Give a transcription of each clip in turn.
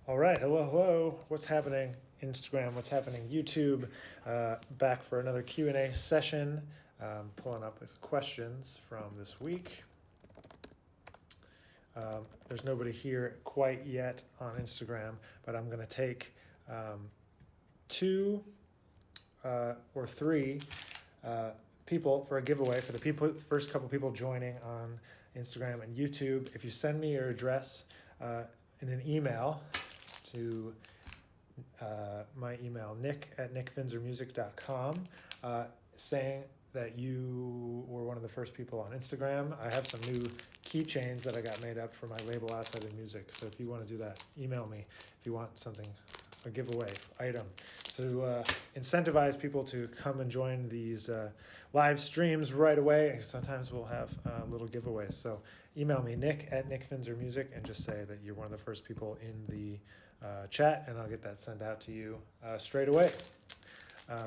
All right, hello. What's happening, Instagram? What's happening, YouTube? Back for another Q&A session. Pulling up these questions from this week. There's nobody here quite yet on Instagram, but I'm going to take two or three people for a giveaway for the first couple people joining on Instagram and YouTube. If you send me your address in an email to my email, nick@nickfinzermusic.com, saying that you were one of the first people on Instagram. I have some new keychains that I got made up for my label Outside of Music. So if you want to do that, email me if you want something, a giveaway item. So incentivize people to come and join these live streams right away. Sometimes we'll have little giveaways. So email me, nick@nickfinzermusic, and just say that you're one of the first people in the chat, and I'll get that sent out to you straight away.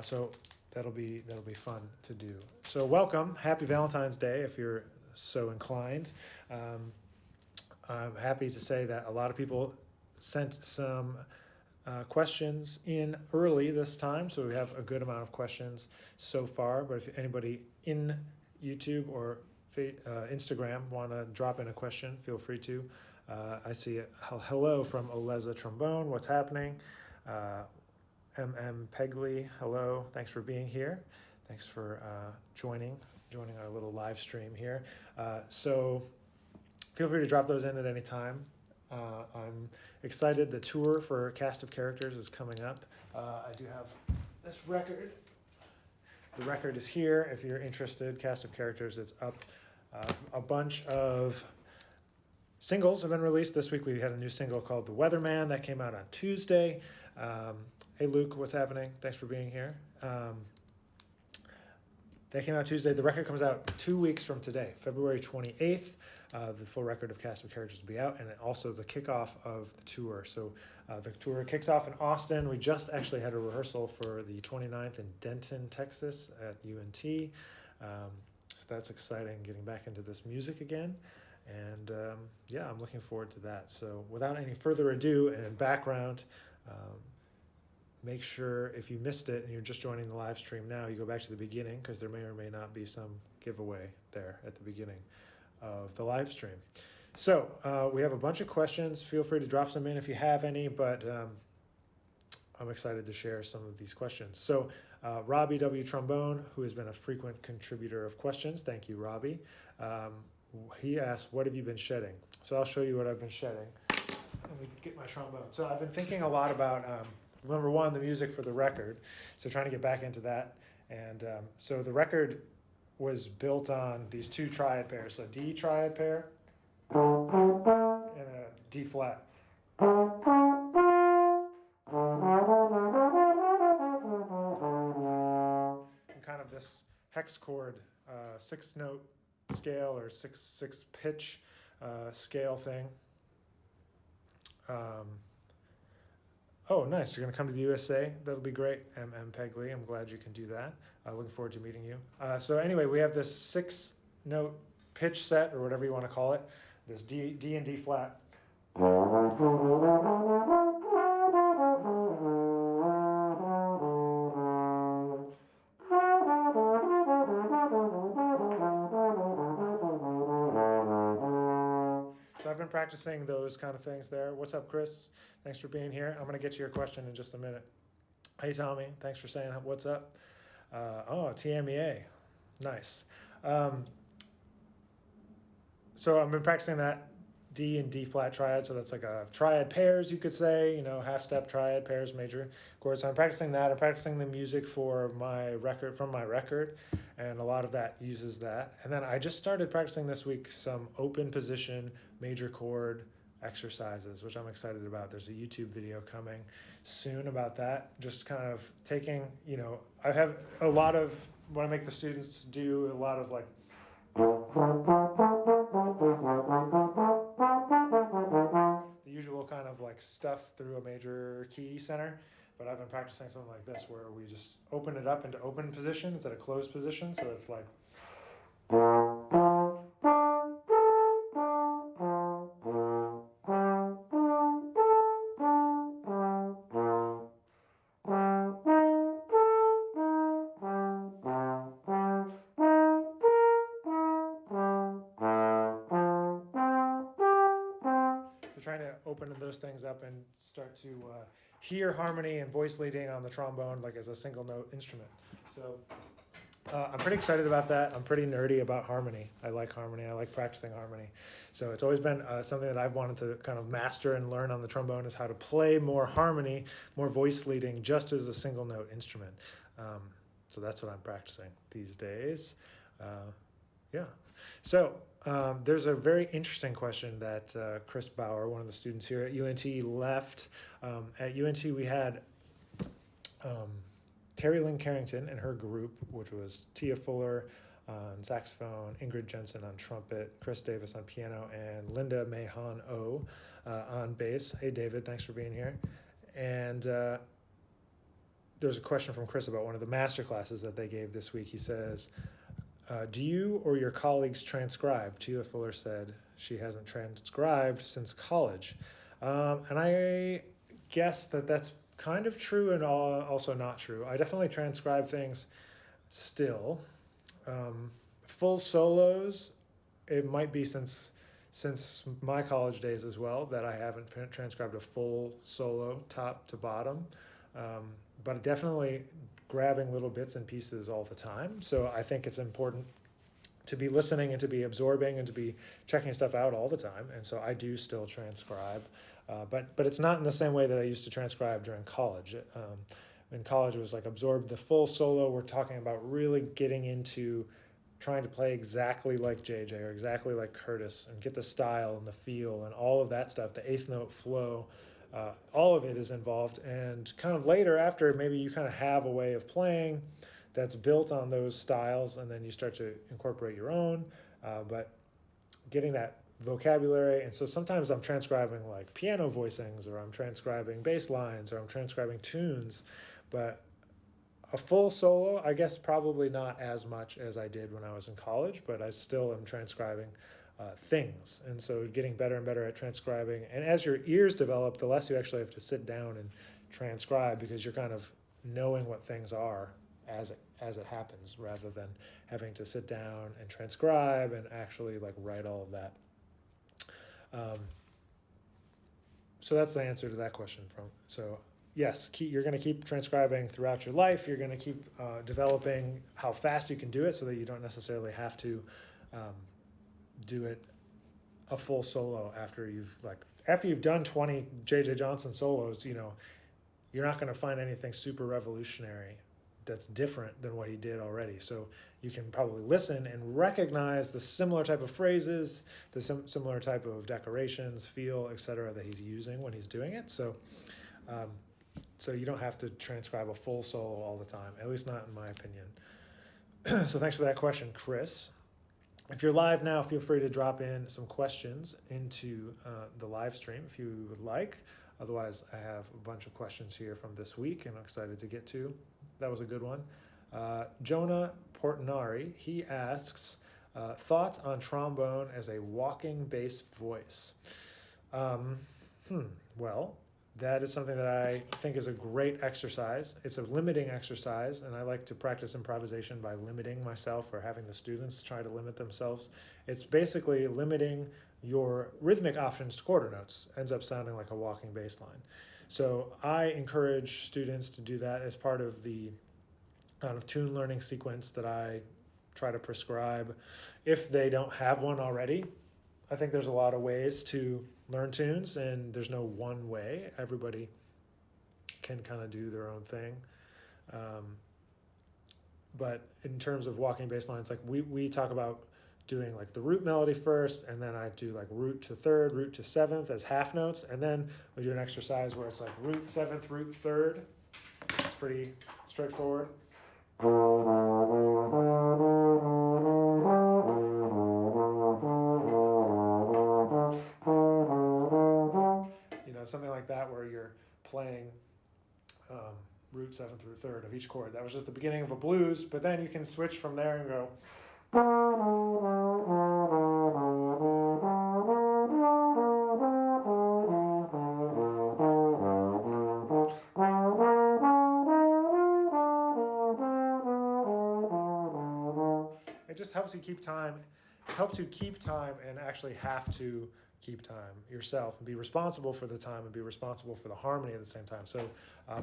So that'll be fun to do. So welcome, happy Valentine's Day if you're so inclined. I'm happy to say that a lot of people sent some questions in early this time, so we have a good amount of questions so far. But if anybody in YouTube or Instagram want to drop in a question, feel free to. I see it. Hello from Oleza Trombone. What's happening? Pegley, hello. Thanks for being here. Thanks for joining our little live stream here. So feel free to drop those in at any time. I'm excited. The tour for Cast of Characters is coming up. I do have this record. The record is here. If you're interested, Cast of Characters, it's up. A bunch of singles have been released. This week we had a new single called The Weatherman that came out on Tuesday. Hey Luke, what's happening? Thanks for being here. That came out Tuesday. The record comes out 2 weeks from today, February 28th. The full record of Cast of Characters will be out, and also the kickoff of the tour. So the tour kicks off in Austin. We just actually had a rehearsal for the 29th in Denton, Texas at UNT. So that's exciting, getting back into this music again. And yeah, I'm looking forward to that. So without any further ado and background, make sure if you missed it and you're just joining the live stream now, you go back to the beginning, because there may or may not be some giveaway there at the beginning of the live stream. So we have a bunch of questions. Feel free to drop some in if you have any, but I'm excited to share some of these questions. So Robbie W. Trombone, who has been a frequent contributor of questions, thank you, Robbie. He asked, what have you been shedding? So I'll show you what I've been shedding. Let me get my trombone. So I've been thinking a lot about, number one, the music for the record. So trying to get back into that. And so the record was built on these two triad pairs. So D triad pair and a D flat. And kind of this hex chord, 6-note scale or six pitch scale thing. Oh, nice. You're going to come to the USA. That'll be great. Pegley, I'm glad you can do that. Looking forward to meeting you. So anyway, we have this 6-note pitch set, or whatever you want to call it. This D and D flat. So I've been practicing those kind of things there. What's up, Chris? Thanks for being here. I'm going to get to your question in just a minute. Hey, Tommy. Thanks for saying what's up. TMEA. Nice. So I've been practicing that D and D flat triad. So that's like a triad pairs, you could say, half step triad pairs, major chords. So I'm practicing that. I'm practicing the music for my record, and a lot of that uses that. And then I just started practicing this week some open position major chord exercises, which I'm excited about. There's a YouTube video coming soon about that. Just kind of taking, I have a lot of, when I make the students do a lot of like, the usual kind of like stuff through a major key center, but I've been practicing something like this where we just open it up into open position instead of closed position. So it's like opening those things up and start to hear harmony and voice leading on the trombone like as a single note instrument. So I'm pretty excited about that. I'm pretty nerdy about harmony. I like harmony. I like practicing harmony. So it's always been something that I've wanted to kind of master and learn on the trombone, is how to play more harmony, more voice leading, just as a single note instrument. So that's what I'm practicing these days. Yeah. So there's a very interesting question that Chris Bauer, one of the students here at UNT, left. At UNT, we had Terry Lynn Carrington and her group, which was Tia Fuller on saxophone, Ingrid Jensen on trumpet, Chris Davis on piano, and Linda Mahon O on bass. Hey, David, thanks for being here. And there's a question from Chris about one of the master classes that they gave this week. He says, do you or your colleagues transcribe? Tia Fuller said she hasn't transcribed since college. And I guess that's kind of true and also not true. I definitely transcribe things still. Full solos, it might be since my college days as well that I haven't transcribed a full solo top to bottom. But definitely grabbing little bits and pieces all the time. So I think it's important to be listening and to be absorbing and to be checking stuff out all the time. And so I do still transcribe, but it's not in the same way that I used to transcribe during college. In college, it was like absorb the full solo. We're talking about really getting into trying to play exactly like JJ or exactly like Curtis and get the style and the feel and all of that stuff, the eighth note flow. All of it is involved, and kind of later, after maybe you kind of have a way of playing that's built on those styles, and then you start to incorporate your own, but getting that vocabulary. And so sometimes I'm transcribing like piano voicings, or I'm transcribing bass lines, or I'm transcribing tunes, but a full solo, I guess probably not as much as I did when I was in college, but I still am transcribing things. And so getting better and better at transcribing. And as your ears develop, the less you actually have to sit down and transcribe, because you're kind of knowing what things are as it happens, rather than having to sit down and transcribe and actually like write all of that. So that's the answer to that question. So yes, you're going to keep transcribing throughout your life. You're going to keep developing how fast you can do it, so that you don't necessarily have to do it a full solo after you've done 20 J.J. Johnson solos. You're not going to find anything super revolutionary that's different than what he did already. So you can probably listen and recognize the similar type of phrases, the similar type of decorations, feel, etc. that he's using when he's doing it. So you don't have to transcribe a full solo all the time, at least not in my opinion. So thanks for that question, Chris. If you're live now, feel free to drop in some questions into the live stream if you would like. Otherwise, I have a bunch of questions here from this week, and I'm excited to get to. That was a good one. Jonah Portinari, he asks, thoughts on trombone as a walking bass voice? Well, that is something that I think is a great exercise. It's a limiting exercise, and I like to practice improvisation by limiting myself, or having the students try to limit themselves. It's basically limiting your rhythmic options to quarter notes. Ends up sounding like a walking bass line. So I encourage students to do that as part of the kind of tune learning sequence that I try to prescribe if they don't have one already. I think there's a lot of ways to learn tunes, and there's no one way. Everybody can kind of do their own thing. But in terms of walking bass lines, like we talk about doing like the root melody first, and then I do like root to third, root to seventh as half notes, and then we do an exercise where it's like root seventh, root third. It's pretty straightforward. Something like that, where you're playing root seventh through third of each chord. That was just the beginning of a blues, but then you can switch from there and go. It just helps you keep time and actually have to keep time yourself and be responsible for the time and be responsible for the harmony at the same time. So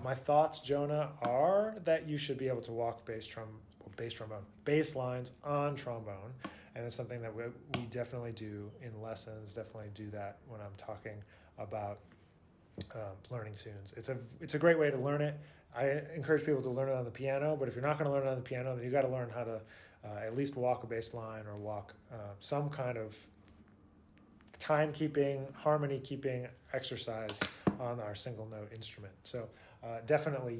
my thoughts, Jonah, are that you should be able to walk bass lines on trombone, and it's something that we definitely do in lessons. Definitely do that when I'm talking about learning tunes. It's a great way to learn it. I encourage people to learn it on the piano, but if you're not going to learn it on the piano, then you got to learn how to at least walk a bass line or walk some kind of time-keeping, harmony-keeping exercise on our single-note instrument. So definitely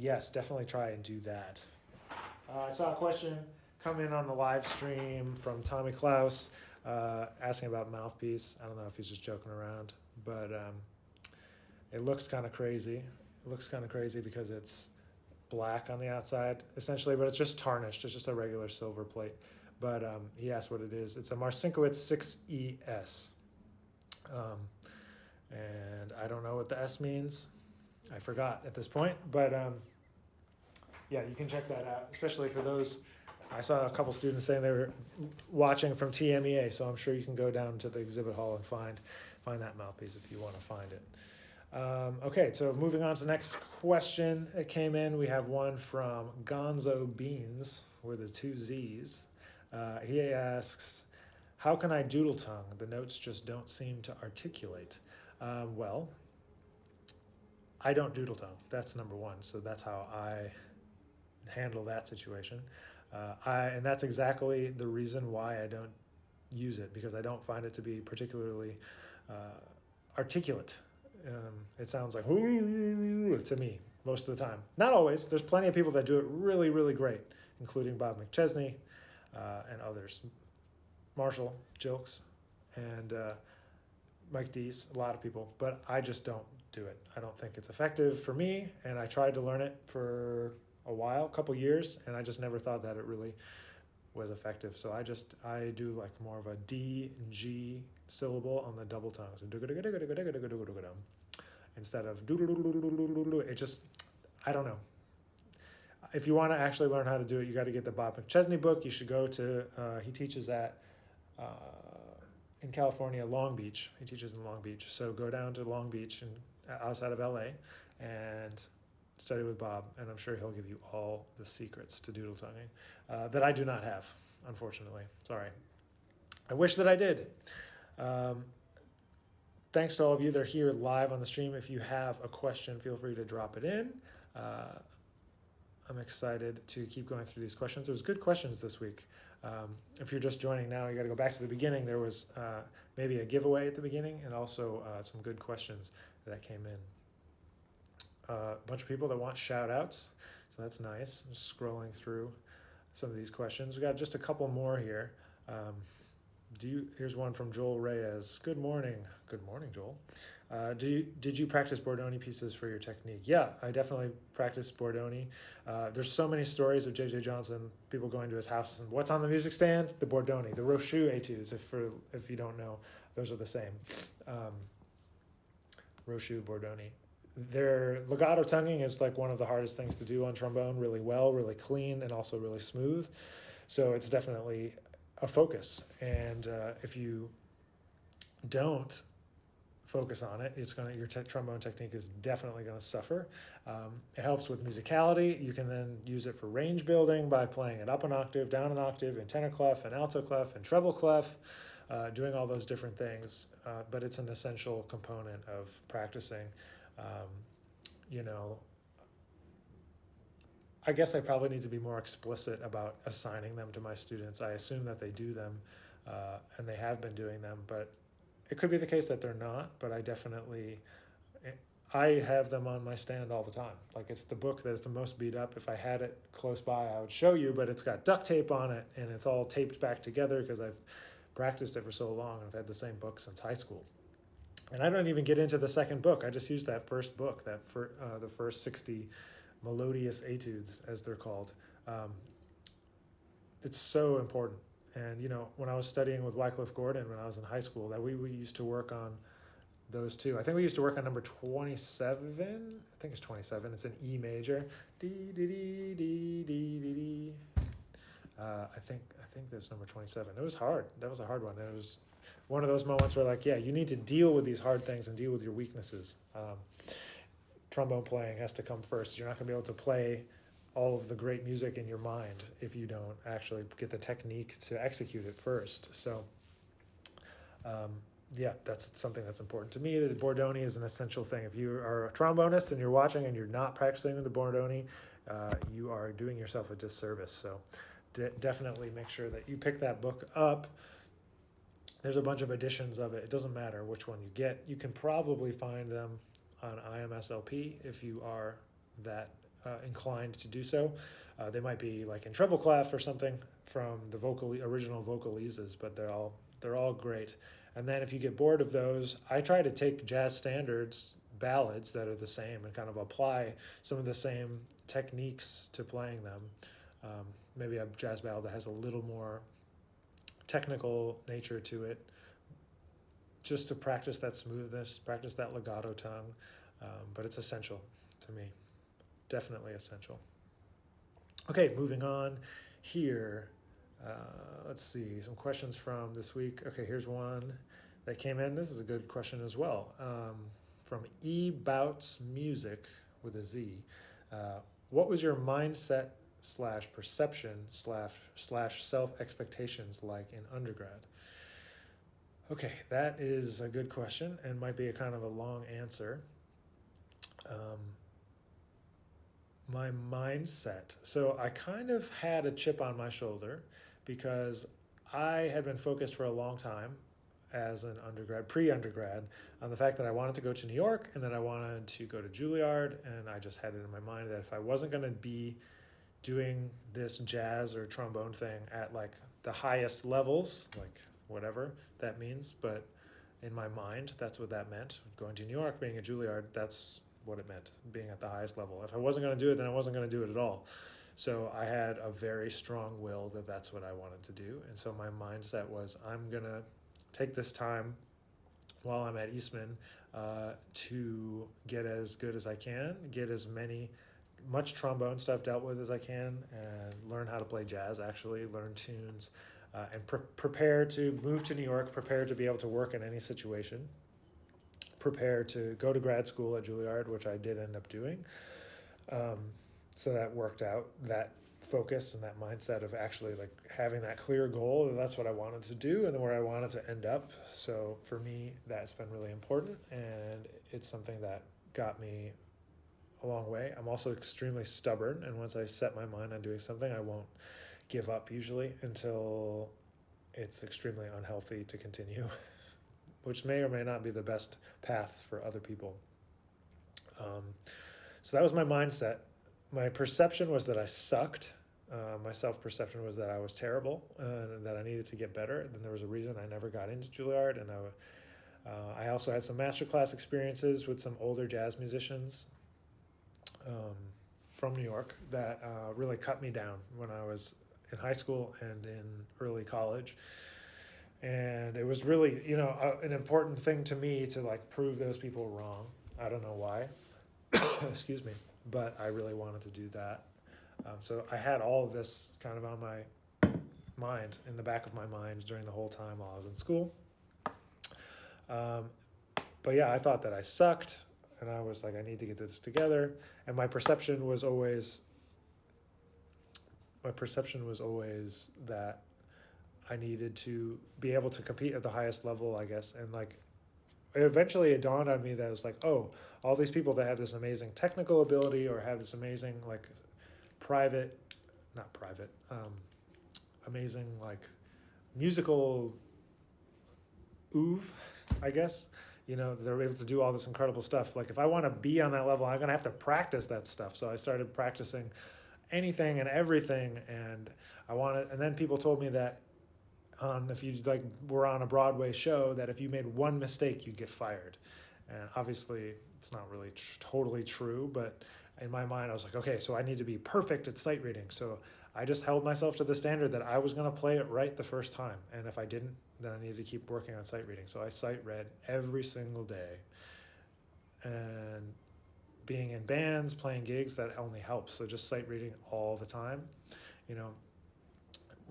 try and do that. I saw a question come in on the live stream from Tommy Klaus asking about mouthpiece. I don't know if he's just joking around, but it looks kind of crazy. It looks kind of crazy because it's black on the outside, essentially, but it's just tarnished. It's just a regular silver plate. But he asked what it is. It's a Marcinkiewicz 6ES. And I don't know what the S means. I forgot at this point. But yeah, you can check that out, especially for those. I saw a couple students saying they were watching from TMEA, so I'm sure you can go down to the exhibit hall and find that mouthpiece if you want to find it. Okay, so moving on to the next question that came in. We have one from Gonzo Beans with the 2 Z's. He asks, how can I doodle tongue? The notes just don't seem to articulate. Well, I don't doodle tongue. That's number one. So that's how I handle that situation. And that's exactly the reason why I don't use it, because I don't find it to be particularly articulate. It sounds like to me most of the time. Not always. There's plenty of people that do it really, really great, including Bob McChesney and others. Marshall Jilks and Mike Deese, a lot of people, but I just don't do it. I don't think it's effective for me, and I tried to learn it for a while, a couple years, and I just never thought that it really was effective. So I do like more of a D and G syllable on the double tongues, instead of it just, I don't know. If you want to actually learn how to do it, you got to get the Bob McChesney book. You should go to, he teaches at, in California, Long Beach. He teaches in Long Beach. So go down to Long Beach and outside of LA and study with Bob, and I'm sure he'll give you all the secrets to doodle tonguing that I do not have, unfortunately. Sorry. I wish that I did. Thanks to all of you that are here live on the stream. If you have a question, feel free to drop it in. I'm excited to keep going through these questions. There's good questions this week. If you're just joining now, you got to go back to the beginning. There was maybe a giveaway at the beginning, and also some good questions that came in. A bunch of people that want shout outs, so that's nice. Just scrolling through some of these questions. We got just a couple more here. Here's one from Joel Reyes. Good morning. Good morning, Joel. Did you practice Bordoni pieces for your technique? Yeah, I definitely practiced Bordoni. There's so many stories of J.J. Johnson, people going to his house, and what's on the music stand? The Bordoni, the Rochu etudes, if you don't know, those are the same. Rochu, Bordoni. Their legato tonguing is like one of the hardest things to do on trombone, really well, really clean, and also really smooth. So it's definitely a focus. And if you don't focus on it, your trombone technique is definitely going to suffer. It helps with musicality. You can then use it for range building by playing it up an octave, down an octave, in tenor clef, and alto clef, and treble clef, doing all those different things. But it's an essential component of practicing. I guess I probably need to be more explicit about assigning them to my students. I assume that they do them, and they have been doing them, but it could be the case that they're not, but I have them on my stand all the time. Like, it's the book that is the most beat up. If I had it close by, I would show you, but it's got duct tape on it, and it's all taped back together because I've practiced it for so long, and I've had the same book since high school. And I don't even get into the second book. I just use that first book, the first 60 melodious etudes, as they're called. It's so important. And, when I was studying with Wycliffe Gordon when I was in high school, that we used to work on those too. I think we used to work on number 27. I think it's 27. It's an E major. D, D, D, D, D, D, D. I think that's number 27. It was hard. That was a hard one. one of those moments where like, yeah, you need to deal with these hard things and deal with your weaknesses. Trombone playing has to come first. You're not going to be able to play all of the great music in your mind if you don't actually get the technique to execute it first. So, yeah, that's something that's important to me. The Bordoni is an essential thing. If you are a trombonist and you're watching and you're not practicing with the Bordoni, you are doing yourself a disservice. So definitely make sure that you pick that book up. There's a bunch of editions of it. It doesn't matter which one you get. You can probably find them on IMSLP if you are that inclined to do so. They might be like in treble clef or something from the original vocalises, but they're all great. And then if you get bored of those, I try to take jazz standards, ballads that are the same, and kind of apply some of the same techniques to playing them. Maybe a jazz ballad that has a little more technical nature to it, just to practice that smoothness, practice that legato tongue. But it's essential to me, definitely essential. Okay, moving on here. Let's see, some questions from this week. Okay, here's one that came in. This is a good question as well. From E Bouts Music with a Z. What was your mindset / perception / self expectations like in undergrad? Okay, that is a good question and might be a kind of a long answer. My mindset. So I kind of had a chip on my shoulder because I had been focused for a long time as an undergrad, pre-undergrad, on the fact that I wanted to go to New York and that I wanted to go to Juilliard, and I just had it in my mind that if I wasn't going to be doing this jazz or trombone thing at like the highest levels, like whatever that means, but in my mind, that's what that meant. Going to New York, being at Juilliard, that's what it meant, being at the highest level. If I wasn't going to do it, then I wasn't going to do it at all. So I had a very strong will that that's what I wanted to do. And so my mindset was, I'm going to take this time while I'm at Eastman to get as good as I can, get as much trombone stuff dealt with as I can, and learn how to play jazz, actually learn tunes, and prepare to move to New York, prepare to be able to work in any situation, prepare to go to grad school at Juilliard, which I did end up doing. So that worked out, that focus and that mindset of actually like having that clear goal, and that's what I wanted to do and where I wanted to end up. So for me, that's been really important, and it's something that got me a long way. I'm also extremely stubborn, and once I set my mind on doing something, I won't give up usually until it's extremely unhealthy to continue, which may or may not be the best path for other people. So that was my mindset. My perception was that I sucked. My self-perception was that I was terrible and that I needed to get better. And then there was a reason I never got into Juilliard. And I also had some masterclass experiences with some older jazz musicians from New York that really cut me down when I was in high school and in early college. And it was really, an important thing to me to like prove those people wrong. I don't know why. Excuse me. But I really wanted to do that. So I had all of this kind of on my mind, in the back of my mind during the whole time while I was in school. But yeah, I thought that I sucked, and I was like, I need to get this together. And my perception was always that I needed to be able to compete at the highest level, I guess. And like, eventually it dawned on me that it was like, oh, all these people that have this amazing technical ability or have this amazing like amazing like musical oeuvre, I guess. They're able to do all this incredible stuff. Like if I want to be on that level, I'm going to have to practice that stuff. So I started practicing anything and everything, and and then people told me that if you like were on a Broadway show, that if you made one mistake, you'd get fired. And obviously it's not really totally true, but in my mind I was like, okay, so I need to be perfect at sight reading. So I just held myself to the standard that I was going to play it right the first time. And if I didn't, then I needed to keep working on sight reading. So I sight read every single day. And being in bands, playing gigs, that only helps. So just sight reading all the time,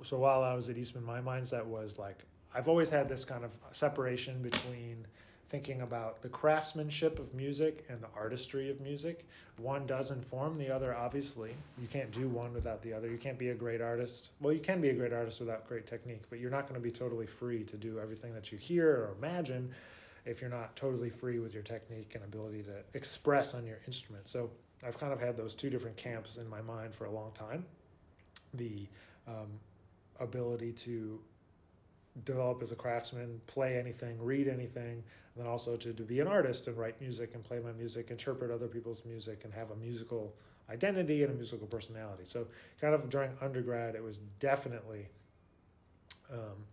So while I was at Eastman, my mindset was like, I've always had this kind of separation between thinking about the craftsmanship of music and the artistry of music. One does inform the other, obviously. You can't do one without the other. You can't be a great artist. Well, you can be a great artist without great technique, but you're not going to be totally free to do everything that you hear or imagine if you're not totally free with your technique and ability to express on your instrument. So I've kind of had those two different camps in my mind for a long time. The ability to develop as a craftsman, play anything, read anything, and then also to be an artist and write music and play my music, interpret other people's music, and have a musical identity and a musical personality. So kind of during undergrad, it was definitely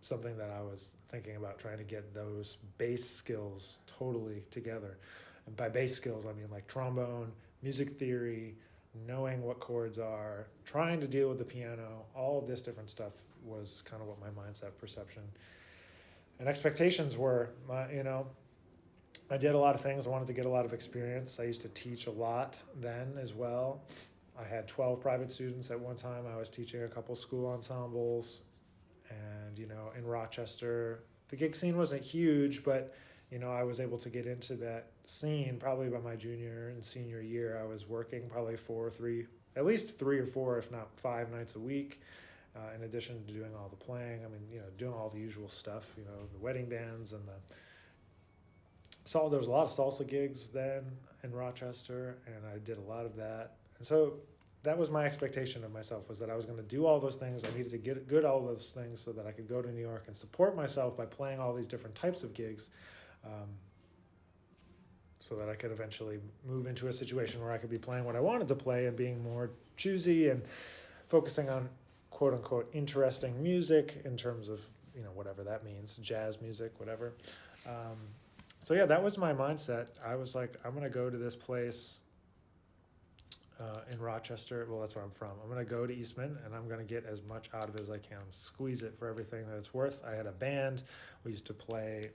something that I was thinking about, trying to get those bass skills totally together. And by bass skills, I mean like trombone, music theory, knowing what chords are, trying to deal with the piano, all of this different stuff was kind of what my mindset, perception, and expectations were. I did a lot of things. I wanted to get a lot of experience. I used to teach a lot then as well. I had 12 private students at one time. I was teaching a couple school ensembles, and in Rochester, the gig scene wasn't huge, but I was able to get into that scene probably by my junior and senior year. I was working probably at least 3 or 4, if not 5 nights a week, in addition to doing all the playing. I mean, doing all the usual stuff, the wedding bands and there was a lot of salsa gigs then in Rochester, and I did a lot of that. And so that was my expectation of myself, was that I was going to do all those things. I needed to get good at all those things so that I could go to New York and support myself by playing all these different types of gigs, so that I could eventually move into a situation where I could be playing what I wanted to play and being more choosy and focusing on quote unquote interesting music in terms of, whatever that means, jazz music, whatever. So yeah, that was my mindset. I was like, I'm going to go to this place in Rochester. Well, that's where I'm from. I'm going to go to Eastman, and I'm going to get as much out of it as I can, squeeze it for everything that it's worth. I had a band. We used to play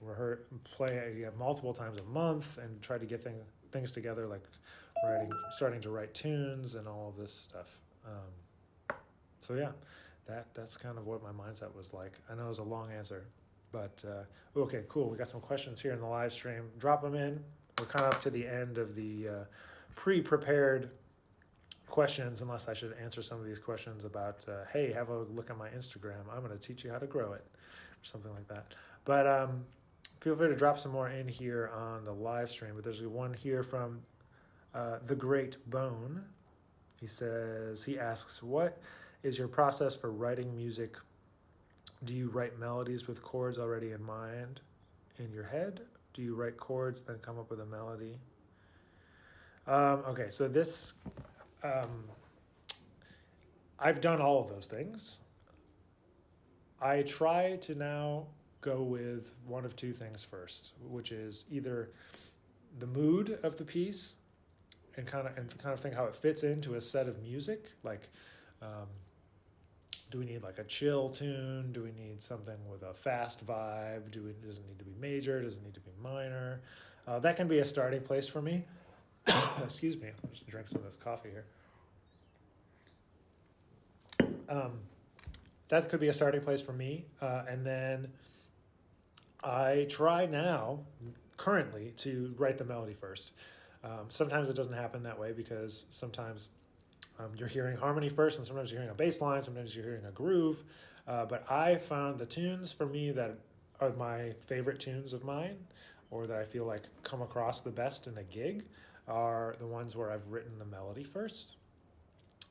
multiple times a month and try to get things together, like starting to write tunes and all of this stuff. So yeah, that's kind of what my mindset was like. I know it was a long answer, but okay, cool. We got some questions here in the live stream. Drop them in. We're kind of up to the end of the pre-prepared questions, unless I should answer some of these questions about, hey, have a look at my Instagram. I'm going to teach you how to grow it, or something like that. But feel free to drop some more in here on the live stream. But there's one here from The Great Bone. He asks, what is your process for writing music? Do you write melodies with chords already in mind in your head? Do you write chords, then come up with a melody? Okay, so this... I've done all of those things. I try to now go with one of two things first, which is either the mood of the piece and kind of think how it fits into a set of music. Like, do we need like a chill tune? Do we need something with a fast vibe? Does it need to be major? Does it need to be minor? That can be a starting place for me. Excuse me, I'll just drink some of this coffee here. That could be a starting place for me. And then I try now, currently, to write the melody first. Sometimes it doesn't happen that way because sometimes you're hearing harmony first, and sometimes you're hearing a bass line, sometimes you're hearing a groove. But I found the tunes for me that are my favorite tunes of mine, or that I feel like come across the best in a gig, are the ones where I've written the melody first,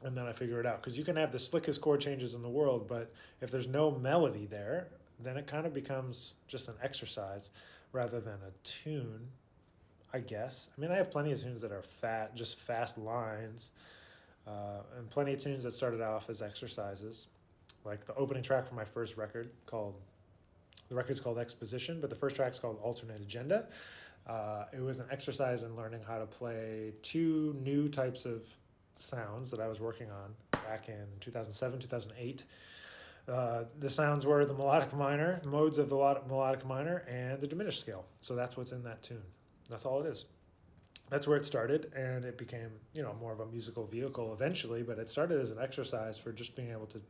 and then I figure it out. Because you can have the slickest chord changes in the world, but if there's no melody there, then it kind of becomes just an exercise rather than a tune, I guess. I mean, I have plenty of tunes that are just fast lines, and plenty of tunes that started off as exercises. Like the opening track for my first record, the record's called Exposition, but the first track's called Alternate Agenda. It was an exercise in learning how to play two new types of sounds that I was working on back in 2007, 2008. The sounds were the melodic minor, modes of the melodic minor, and the diminished scale. So that's what's in that tune. That's all it is. That's where it started, and it became, more of a musical vehicle eventually, but it started as an exercise for just being able to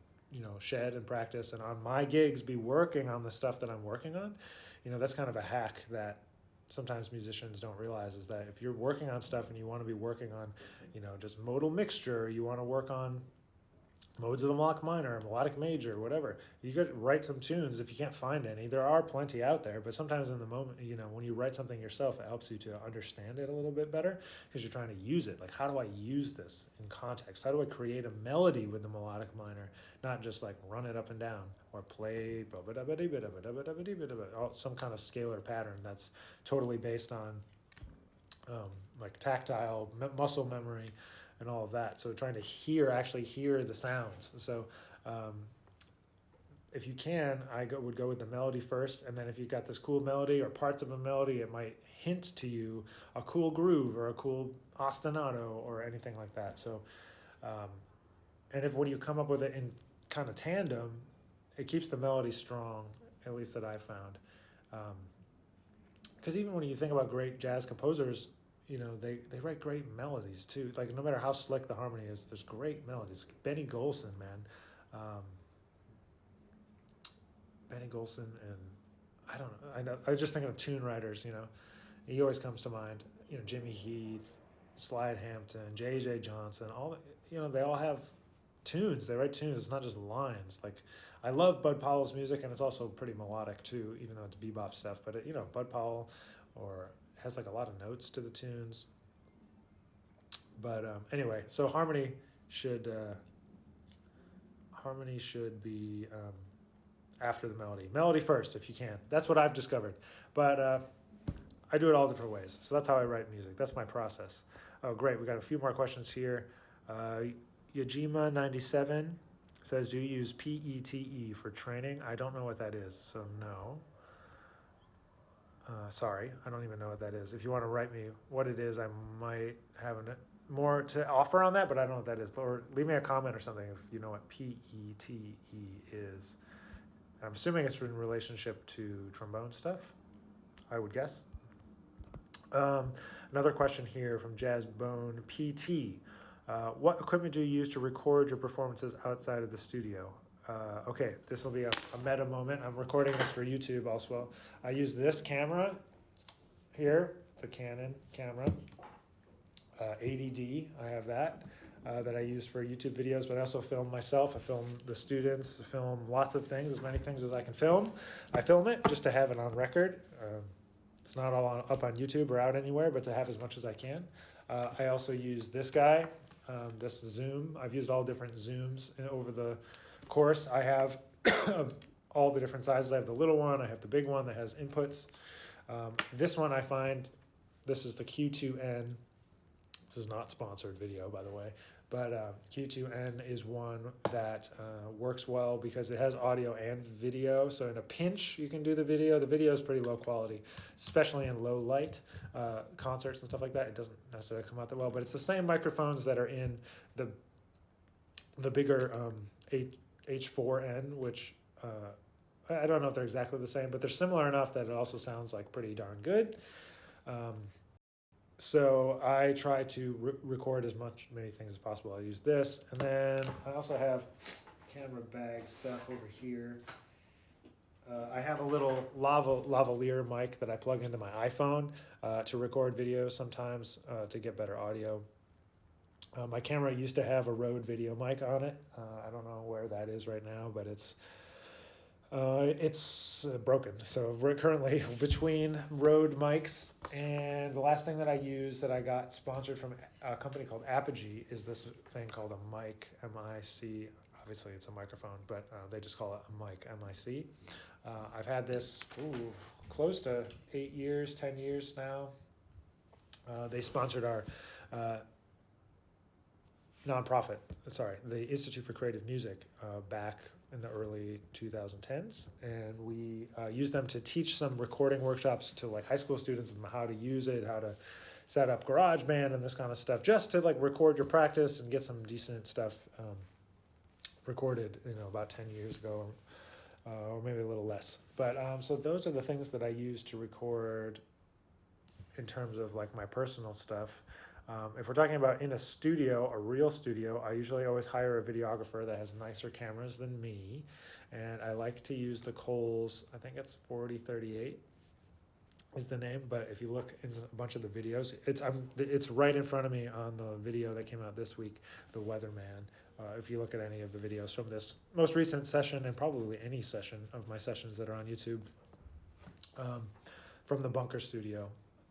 shed and practice, and on my gigs be working on the stuff that I'm working on. That's kind of a hack that sometimes musicians don't realize, is that if you're working on stuff and you want to be working on, just modal mixture, you want to work on modes of the melodic minor, melodic major, whatever. You could write some tunes if you can't find any. There are plenty out there, but sometimes in the moment, when you write something yourself, it helps you to understand it a little bit better because you're trying to use it. Like, how do I use this in context? How do I create a melody with the melodic minor, not just like run it up and down or play some kind of scalar pattern that's totally based on like tactile muscle memory and all of that. So trying to actually hear the sounds. So if you can, would go with the melody first, and then if you've got this cool melody or parts of a melody, it might hint to you a cool groove or a cool ostinato or anything like that. So, and when you come up with it in kind of tandem, it keeps the melody strong, at least that I've found. Because even when you think about great jazz composers, they write great melodies too. Like, no matter how slick the harmony is, there's great melodies. Benny Golson, man. Benny Golson, and I was just thinking of tune writers, he always comes to mind. Jimmy Heath, Slide Hampton, J.J. Johnson, they all have tunes. They write tunes. It's not just lines. Like, I love Bud Powell's music, and it's also pretty melodic too, even though it's bebop stuff. But Bud Powell has like a lot of notes to the tunes. But anyway, so harmony should be after the melody. Melody first, if you can. That's what I've discovered. But I do it all different ways. So that's how I write music. That's my process. Oh, great. We got a few more questions here. Yajima97 says, do you use PETE for training? I don't know what that is, so no. Sorry, I don't even know what that is. If you want to write me what it is, I might have more to offer on that, but I don't know what that is. Or leave me a comment or something if you know what PETE is. I'm assuming it's in relationship to trombone stuff, I would guess. Another question here from Jazzbone PT. What equipment do you use to record your performances outside of the studio? Okay, this will be a meta moment. I'm recording this for YouTube also. I use this camera here. It's a Canon camera. 80D, I have that I use for YouTube videos, but I also film myself. I film the students, I film lots of things, as many things as I can film. I film it just to have it on record. It's not all up on YouTube or out anywhere, but to have as much as I can. I also use this guy, this Zoom. I've used all different Zooms over the course. I have all the different sizes. I have the little one, I have the big one that has inputs. This one I find, this is the Q2N. This is not sponsored video, by the way, but Q2N is one that works well because it has audio and video. So in a pinch, you can do the video. The video is pretty low quality, especially in low light concerts and stuff like that. It doesn't necessarily come out that well, but it's the same microphones that are in the bigger H4N, which I don't know if they're exactly the same, but they're similar enough that it also sounds like pretty darn good. So I try to record many things as possible. I use this, and then I also have camera bag stuff over here. I have a little lavalier mic that I plug into my iPhone to record videos sometimes to get better audio. My camera used to have a Rode video mic on it. I don't know where that is right now, but it's broken. So we're currently between Rode mics, and the last thing that I use that I got sponsored from a company called Apogee is this thing called a mic, M-I-C. Obviously it's a microphone, but they just call it a mic, M-I-C. I've had this close to 8 years, 10 years now. They sponsored our nonprofit, the Institute for Creative Music back in the early 2010s, and we used them to teach some recording workshops to like high school students on how to use it, how to set up GarageBand and this kind of stuff, just to like record your practice and get some decent stuff recorded, about 10 years ago, or maybe a little less. But so those are the things that I use to record in terms of like my personal stuff. If we're talking about in a studio, a real studio, I usually always hire a videographer that has nicer cameras than me. And I like to use the Kohl's, I think it's 4038 is the name, but if you look in a bunch of the videos, it's right in front of me on the video that came out this week, The Weatherman. If you look at any of the videos from this most recent session, and probably any session of my sessions that are on YouTube, from the Bunker Studio.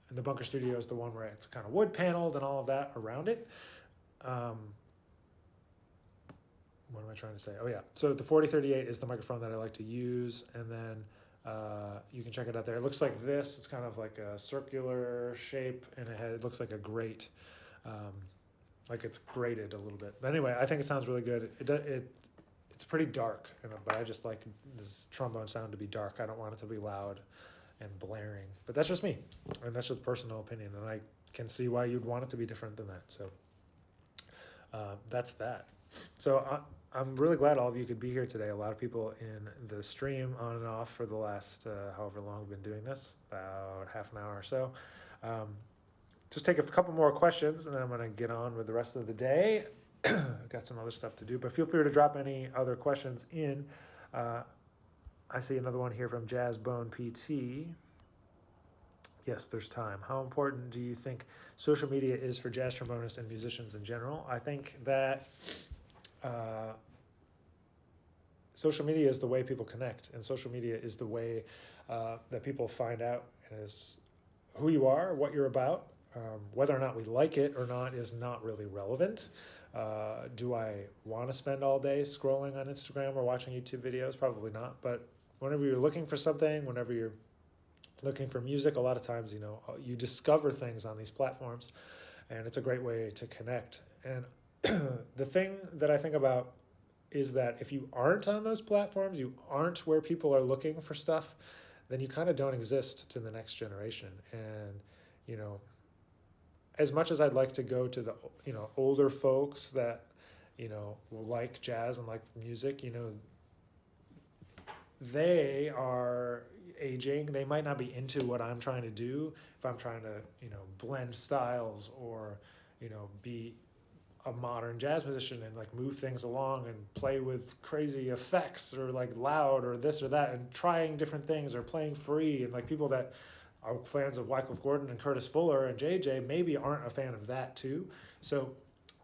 And the Bunker Studio is the one where it's kind of wood paneled and all of that around it. What am I trying to say? Oh yeah, so the 4038 is the microphone that I like to use, and then you can check it out there. It looks like this. It's kind of like a circular shape, and it looks like a grate, like it's grated a little bit. But anyway, I think it sounds really good. It's pretty dark, but I just like this trombone sound to be dark. I don't want it to be loud and blaring. But that's just me, and that's just personal opinion, and I can see why you'd want it to be different than that. So that's that. So I'm really glad all of you could be here today. A lot of people in the stream on and off for the last however long we've been doing this, about half an hour or so. Just take a couple more questions, and then I'm going to get on with the rest of the day. I've got some other stuff to do, but feel free to drop any other questions in. I see another one here from Jazzbone PT. Yes, there's time. How important do you think social media is for jazz trombonists and musicians in general? I think that social media is the way people connect, and social media is the way that people find out is who you are, what you're about. Whether or not we like it or not is not really relevant. Do I want to spend all day scrolling on Instagram or watching YouTube videos? Probably not. But whenever you're looking for something, whenever you're looking for music, a lot of times, you discover things on these platforms, and it's a great way to connect. And the thing that I think about is that if you aren't on those platforms, you aren't where people are looking for stuff, then you kind of don't exist to the next generation. And, as much as I'd like to go to the, older folks that, will like jazz and like music, they are aging. They might not be into what I'm trying to do. If I'm trying to, blend styles or, be a modern jazz musician and like move things along and play with crazy effects or like loud or this or that and trying different things or playing free, and like people that are fans of Wycliffe Gordon and Curtis Fuller and JJ maybe aren't a fan of that too. So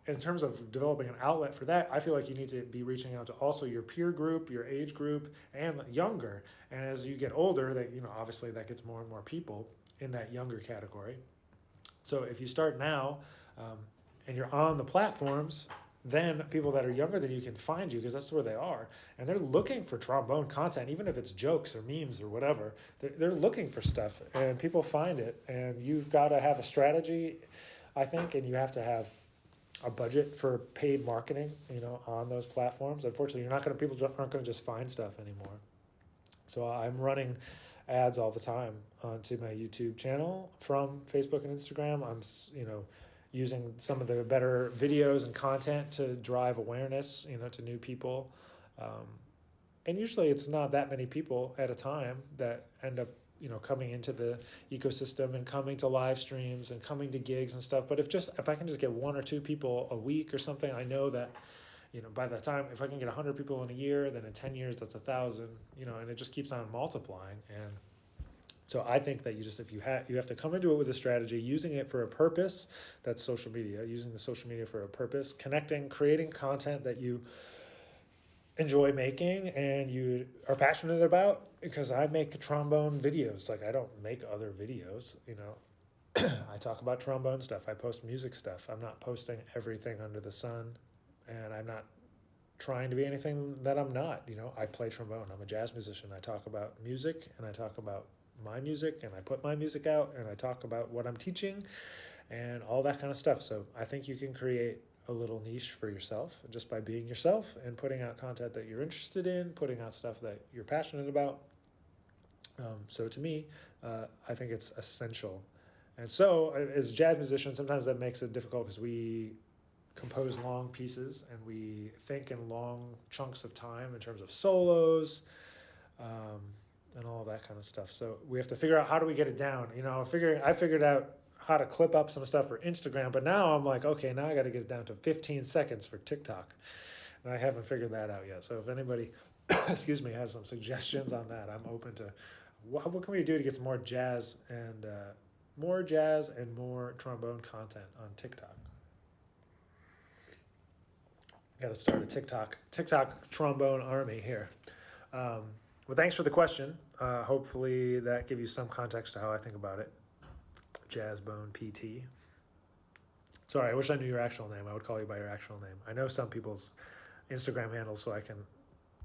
in terms of developing an outlet for that, I feel like you need to be reaching out to also your peer group, your age group, and younger. And as you get older, that obviously that gets more and more people in that younger category. So if you start now and you're on the platforms, then people that are younger than you can find you because that's where they are. And they're looking for trombone content, even if it's jokes or memes or whatever. They're looking for stuff, and people find it. And you've got to have a strategy, I think, and you have to have a budget for paid marketing, on those platforms. Unfortunately, people aren't going to just find stuff anymore. So I'm running ads all the time onto my YouTube channel from Facebook and Instagram. I'm, using some of the better videos and content to drive awareness, to new people. And usually it's not that many people at a time that end up, coming into the ecosystem and coming to live streams and coming to gigs and stuff. But if I can just get one or two people a week or something, I know that, by the time, if I can get 100 people in a year, then in 10 years, that's 1,000, and it just keeps on multiplying. And so I think that you have to come into it with a strategy, using it for a purpose. That's social media, using the social media for a purpose, connecting, creating content that you enjoy making and you are passionate about. Because I make trombone videos, like I don't make other videos, I talk about trombone stuff, I post music stuff. I'm not posting everything under the sun, and I'm not trying to be anything that I'm not. I play trombone, I'm a jazz musician. I talk about music, and I talk about my music, and I put my music out, and I talk about what I'm teaching and all that kind of stuff. So I think you can create a little niche for yourself just by being yourself and putting out content that you're interested in, putting out stuff that you're passionate about. So to me, I think it's essential. And so as jazz musicians, sometimes that makes it difficult because we compose long pieces and we think in long chunks of time in terms of solos, and all that kind of stuff. So we have to figure out, how do we get it down? I figured out how to clip up some stuff for Instagram, but now I'm like, okay, now I got to get it down to 15 seconds for TikTok. And I haven't figured that out yet. So if anybody, excuse me, has some suggestions on that, I'm open to what can we do to get some more jazz and more trombone content on TikTok. Got to start a TikTok trombone army here. Well, thanks for the question. Hopefully that gives you some context to how I think about it. Jazzbone PT. Sorry, I wish I knew your actual name. I would call you by your actual name. I know some people's Instagram handles, so I can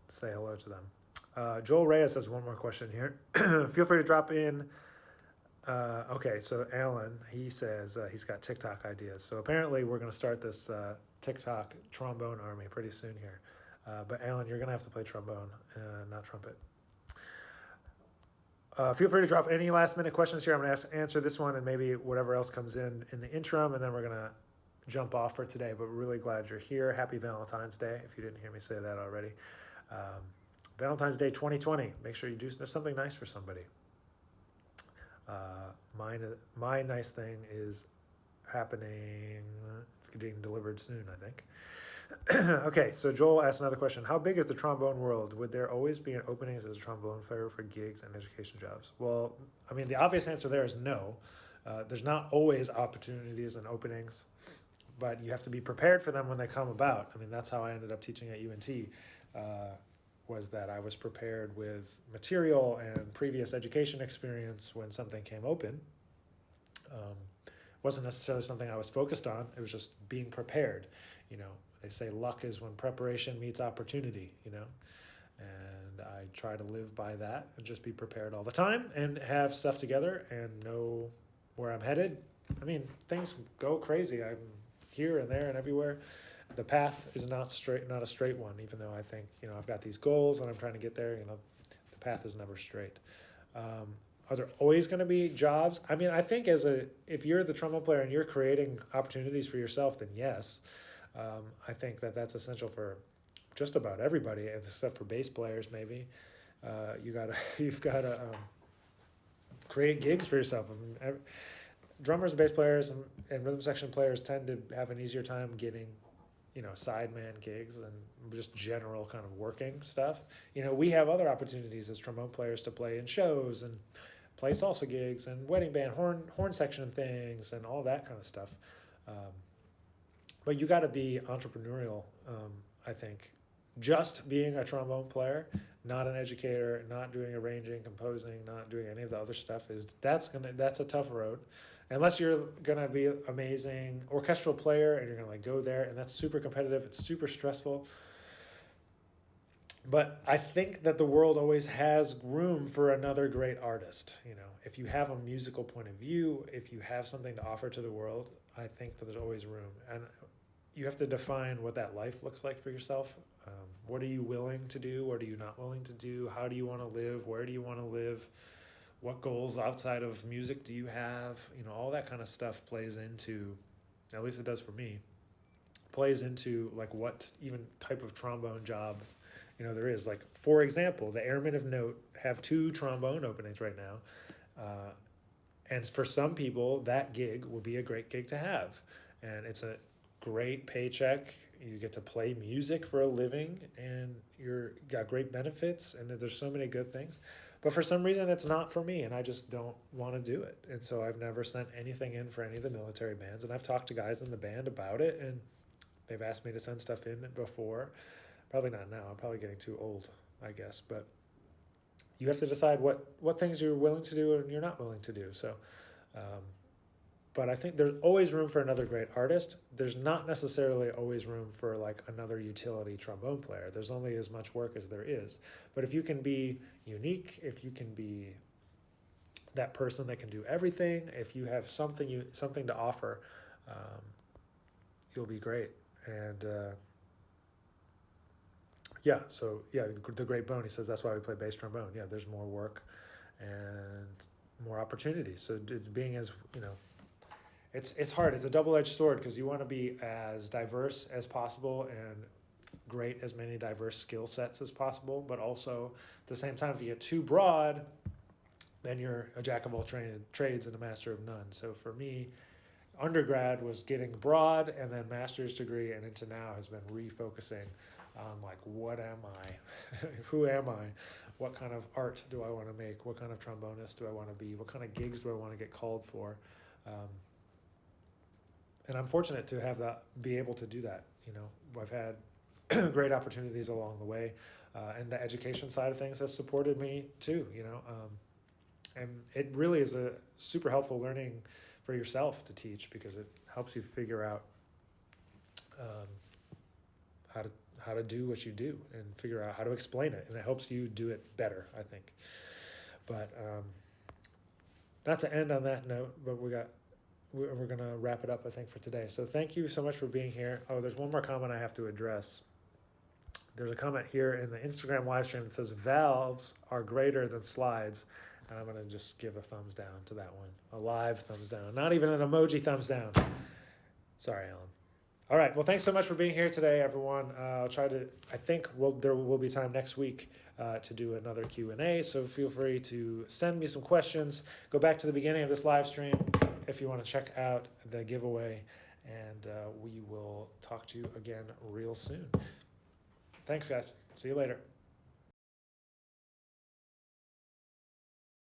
say hello to them. Joel Reyes has one more question here. Feel free to drop in. Okay, so Alan, he says he's got TikTok ideas. So apparently we're going to start this TikTok trombone army pretty soon here. But Alan, you're going to have to play trombone, not trumpet. Feel free to drop any last minute questions here. I'm going to answer this one and maybe whatever else comes in the interim, and then we're going to jump off for today. But we're really glad you're here. Happy Valentine's Day, if you didn't hear me say that already. Valentine's Day 2020. Make sure you do something nice for somebody. My nice thing is happening. It's getting delivered soon, I think. Okay, so Joel asked another question. How big is the trombone world? Would there always be an openings as a trombone player for gigs and education jobs? Well, I mean, the obvious answer there is no. There's not always opportunities and openings, but you have to be prepared for them when they come about. I mean, that's how I ended up teaching at UNT, was that I was prepared with material and previous education experience when something came open. Wasn't necessarily something I was focused on. It was just being prepared, you know. They say luck is when preparation meets opportunity, you know, and I try to live by that and just be prepared all the time and have stuff together and know where I'm headed. I mean, things go crazy. I'm here and there and everywhere. The path is not a straight one, even though I think, you know, I've got these goals and I'm trying to get there, you know, the path is never straight. Are there always going to be jobs? I mean, I think if you're the trombone player and you're creating opportunities for yourself, then yes. I think that's essential for just about everybody, except for bass players. Maybe you've got to create gigs for yourself. I mean, drummers and bass players and rhythm section players tend to have an easier time getting, you know, sideman gigs and just general kind of working stuff. You know, we have other opportunities as trombone players to play in shows and play salsa gigs and wedding band horn section things and all that kind of stuff. But you got to be entrepreneurial, I think. Just being a trombone player, not an educator, not doing arranging, composing, not doing any of the other stuff, that's a tough road. Unless you're gonna be an amazing orchestral player and you're gonna like go there, and that's super competitive, it's super stressful. But I think that the world always has room for another great artist. You know, if you have a musical point of view, if you have something to offer to the world, I think that there's always room. And you have to define what that life looks like for yourself. What are you willing to do? What are you not willing to do? How do you want to live? Where do you want to live? What goals outside of music do you have? You know, all that kind of stuff plays into, at least it does for me, plays into like what even type of trombone job, you know, there is. Like, for example, the Airmen of Note have 2 trombone openings right now. And for some people, that gig will be a great gig to have. And it's a great paycheck. You get to play music for a living, and you're got great benefits, and there's so many good things. But for some reason, it's not for me, and I just don't want to do it. And so I've never sent anything in for any of the military bands, and I've talked to guys in the band about it, and they've asked me to send stuff in before. Probably not now. I'm probably getting too old, I guess. But you have to decide what things you're willing to do and you're not willing to do. So, but I think there's always room for another great artist. There's not necessarily always room for like another utility trombone player. There's only as much work as there is. But if you can be unique, if you can be that person that can do everything, if you have something to offer, you'll be great. And the Great Bone, he says that's why we play bass trombone. Yeah, there's more work and more opportunities. So it's being as, you know, it's hard. It's a double-edged sword because you want to be as diverse as possible and great as many diverse skill sets as possible. But also at the same time, if you get too broad, then you're a jack of all trades and a master of none. So for me, undergrad was getting broad, and then master's degree, and into now has been refocusing on like, what am I? Who am I? What kind of art do I want to make? What kind of trombonist do I want to be? What kind of gigs do I want to get called for? And I'm fortunate to have that, be able to do that. You know, I've had great opportunities along the way, and the education side of things has supported me too. You know, and it really is a super helpful learning for yourself to teach, because it helps you figure out how to do what you do and figure out how to explain it, and it helps you do it better, I think. But not to end on that note, but we're gonna wrap it up, I think, for today. So thank you so much for being here. Oh, there's one more comment I have to address. There's a comment here in the Instagram live stream that says valves are greater than slides. And I'm going to just give a thumbs down to that one. A live thumbs down. Not even an emoji thumbs down. Sorry, Alan. All right. Well, thanks so much for being here today, everyone. I'll try to, I think there will be time next week to do another Q&A. So feel free to send me some questions. Go back to the beginning of this live stream if you want to check out the giveaway. And we will talk to you again real soon. Thanks, guys. See you later.